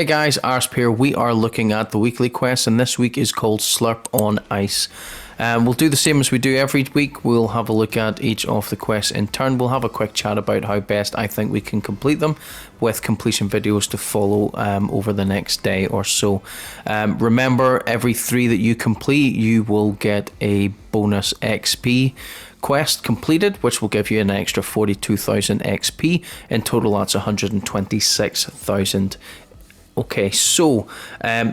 Hey guys, Arsp here. We are looking at the weekly quest, and this week is called Slurp on Ice. We'll do the same as we do every week. We'll have a look at each of the quests in turn. We'll have a quick chat about how best I think we can complete them, with completion videos to follow over the next day or so. Remember, every 3 that you complete, you will get a bonus XP quest completed, which will give you an extra 42,000 XP. In total, that's 126,000. Okay, so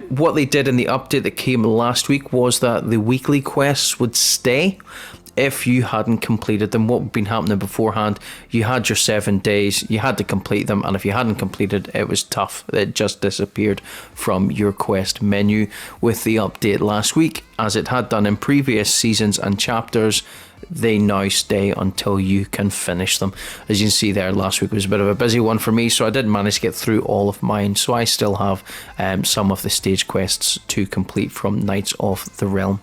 what they did in the update that came last week was that the weekly quests would stay if you hadn't completed them. What had been happening beforehand, you had your 7 days, you had to complete them, and if you hadn't completed, it was tough. It just disappeared from your quest menu. With the update last week, as it had done in previous seasons and chapters, they now stay until you can finish them. As you can see there, last week was a bit of a busy one for me, so I didn't manage to get through all of mine, so I still have some of the stage quests to complete from Knights of the Realm.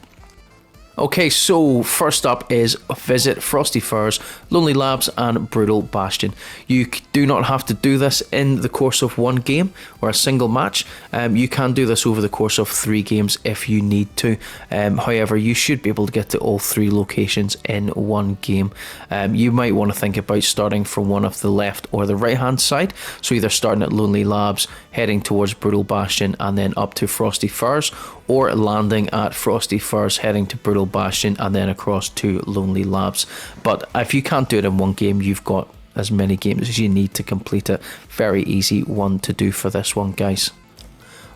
Okay, so first up is visit Frosty Firs, Lonely Labs and Brutal Bastion. You do not have to do this in the course of one game or a single match. You can do this over the course of 3 games if you need to. However, you should be able to get to all 3 locations in one game. You might want to think about starting from one of the left or the right hand side. So either starting at Lonely Labs, heading towards Brutal Bastion and then up to Frosty Firs, or landing at Frosty Firs, heading to Brutal Bastion and then across to Lonely Labs. But if you can't do it in one game, you've got as many games as you need to complete it. Very easy one to do for this one, guys.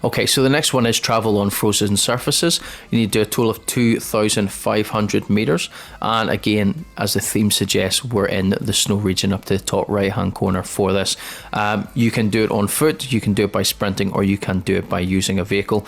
Okay, so the next one is travel on frozen surfaces. You need to do a total of 2,500 meters, and again, as the theme suggests, we're in the snow region up to the top right hand corner for this. You can do it on foot, you can do it by sprinting, or you can do it by using a vehicle.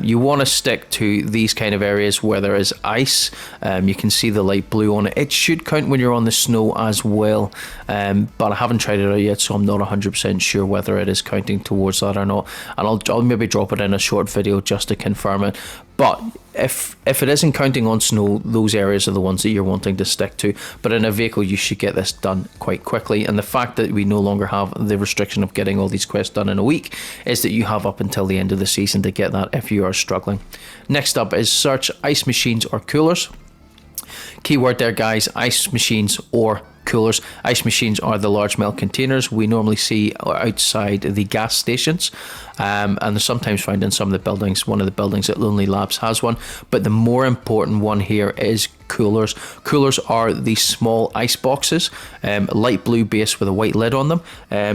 You want to stick to these kind of areas where there is ice. You can see the light blue on it. It should count when you're on the snow as well, but I haven't tried it out yet, so I'm not 100% sure whether it is counting towards that or not, and I'll maybe drop it in a short video just to confirm it. But if it isn't counting on snow, those areas are the ones that you're wanting to stick to. But in a vehicle, you should get this done quite quickly, and the fact that we no longer have the restriction of getting all these quests done in a week is that you have up until the end of the season to get that if you are struggling. Next up is search ice machines or coolers. Keyword there, guys, ice machines or coolers. Ice machines are the large metal containers we normally see outside the gas stations, and they're sometimes found in some of the buildings. One of the buildings at Lonely Labs has one, but the more important one here is coolers. Coolers are these small ice boxes, light blue base with a white lid on them.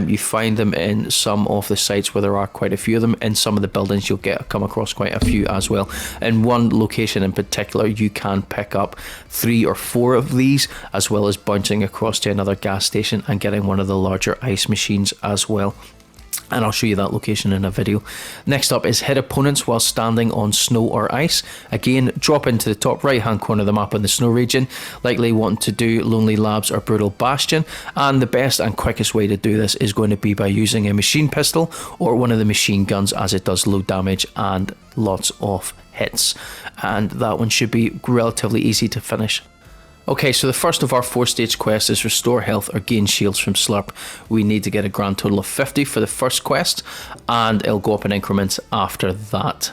You find them in some of the sites where there are quite a few of them. In some of the buildings you'll come across quite a few as well. In one location in particular, you can pick up 3 or 4 of these, as well as bouncing across to another gas station and getting one of the larger ice machines as well. And I'll show you that location in a video. Next up is hit opponents while standing on snow or ice. Again, drop into the top right hand corner of the map in the snow region, likely wanting to do Lonely Labs or Brutal Bastion, and the best and quickest way to do this is going to be by using a machine pistol or one of the machine guns, as it does low damage and lots of hits, and that one should be relatively easy to finish. Okay, so the first of our 4-stage quests is restore health or gain shields from Slurp. We need to get a grand total of 50 for the first quest, and it'll go up in increments after that.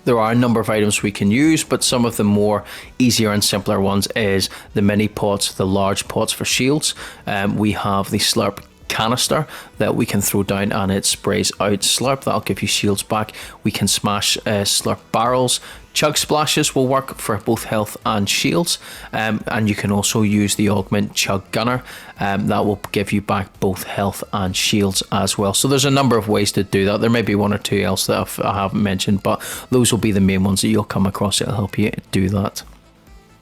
There are a number of items we can use, but some of the more easier and simpler ones is the mini pots, the large pots for shields. We have the Slurp canister that we can throw down and it sprays out Slurp. That'll give you shields back. We can smash Slurp barrels. Chug splashes will work for both health and shields, and you can also use the augment Chug Gunner. That will give you back both health and shields as well. So there's a number of ways to do that. There may be 1 or 2 else that I haven't mentioned, but those will be the main ones that you'll come across that'll help you do that.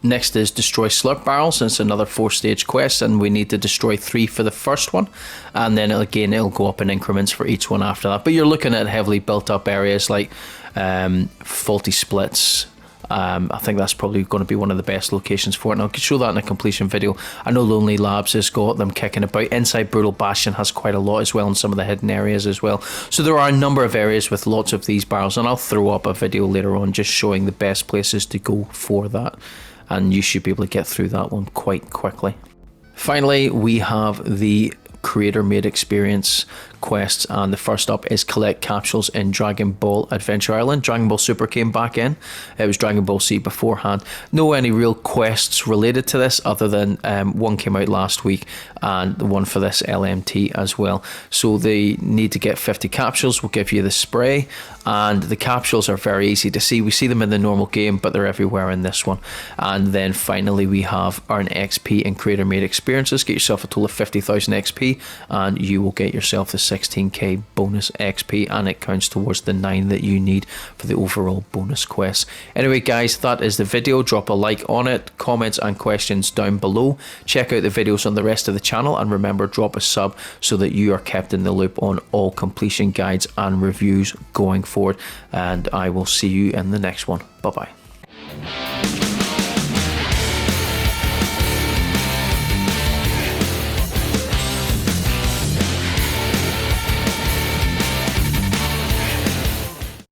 Next is destroy Slurp barrels. It's another 4-stage quest, and we need to destroy 3 for the first one, and then it'll go up in increments for each one after that. But you're looking at heavily built up areas like faulty splits. I think that's probably going to be one of the best locations for it, and I'll show that in a completion video. I know Lonely Labs has got them kicking about. Inside Brutal Bastion has quite a lot as well, in some of the hidden areas as well. So there are a number of areas with lots of these barrels, and I'll throw up a video later on just showing the best places to go for that, and you should be able to get through that one quite quickly. Finally, we have the creator made experience quests, and the first up is collect capsules in Dragon Ball Adventure Island. Dragon Ball Super came back in. It was Dragon Ball Z beforehand. No any real quests related to this other than one came out last week and the one for this LMT as well. So they need to get 50 capsules. We'll give you the spray, and the capsules are very easy to see. We see them in the normal game, but they're everywhere in this one. And then finally we have earn XP in creator made experiences. Get yourself a total of 50,000 XP and you will get yourself the 16k bonus XP, and it counts towards the 9 that you need for the overall bonus quest. Anyway guys, that is the video. Drop a like on it, comments and questions down below. Check out the videos on the rest of the channel, and remember, drop a sub so that you are kept in the loop on all completion guides and reviews going forward, and I will see you in the next one. Bye bye.